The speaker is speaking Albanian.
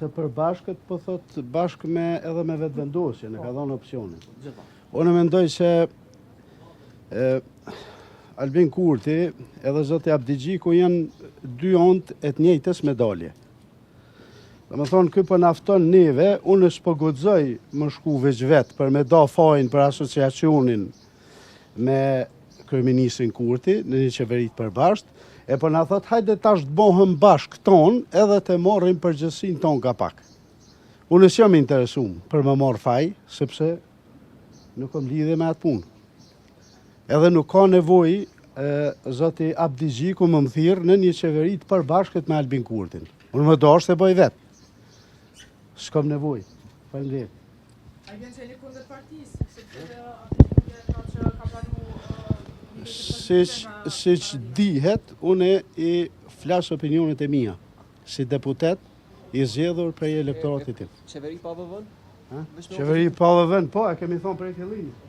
të përbashkët, po thot bashkë edhe me vetëvendosje, në ka dhënë opsionin. Unë mendoj se Albin Kurti edhe zoti Abdigjiku janë dy ontë e të njëjtës medalje. Dhe më thonë, këj për nafton neve, unë s'po guxoj më shku veç vetë për me da fajin për asociacionin me kryeministrin Kurti në një qeverit përbashkët, e për na thot, hajde tash të bohëm bashkë ton edhe të morrim përgjësin ton ka pak. Unë s'jam interesum për më marr faj, sepse nuk kam lidhje me atë punë. Edhe nuk ka nevoj zoti Abdigjiku më thirr në një qeveri të përbashkët me Albin Kurtin. Unë më dashur të bëj vetë. S'kam nevoj. Faleminderit. A vjen qeni kundër partisë, sepse atë që ka planu Siç dihet, unë i flas opinionet e mia si deputet i zgjedhur prej elektoratit tim. Qeveri pa vëvën? Qeveri pa vëvën, po, e kemi thonë prej fillimit.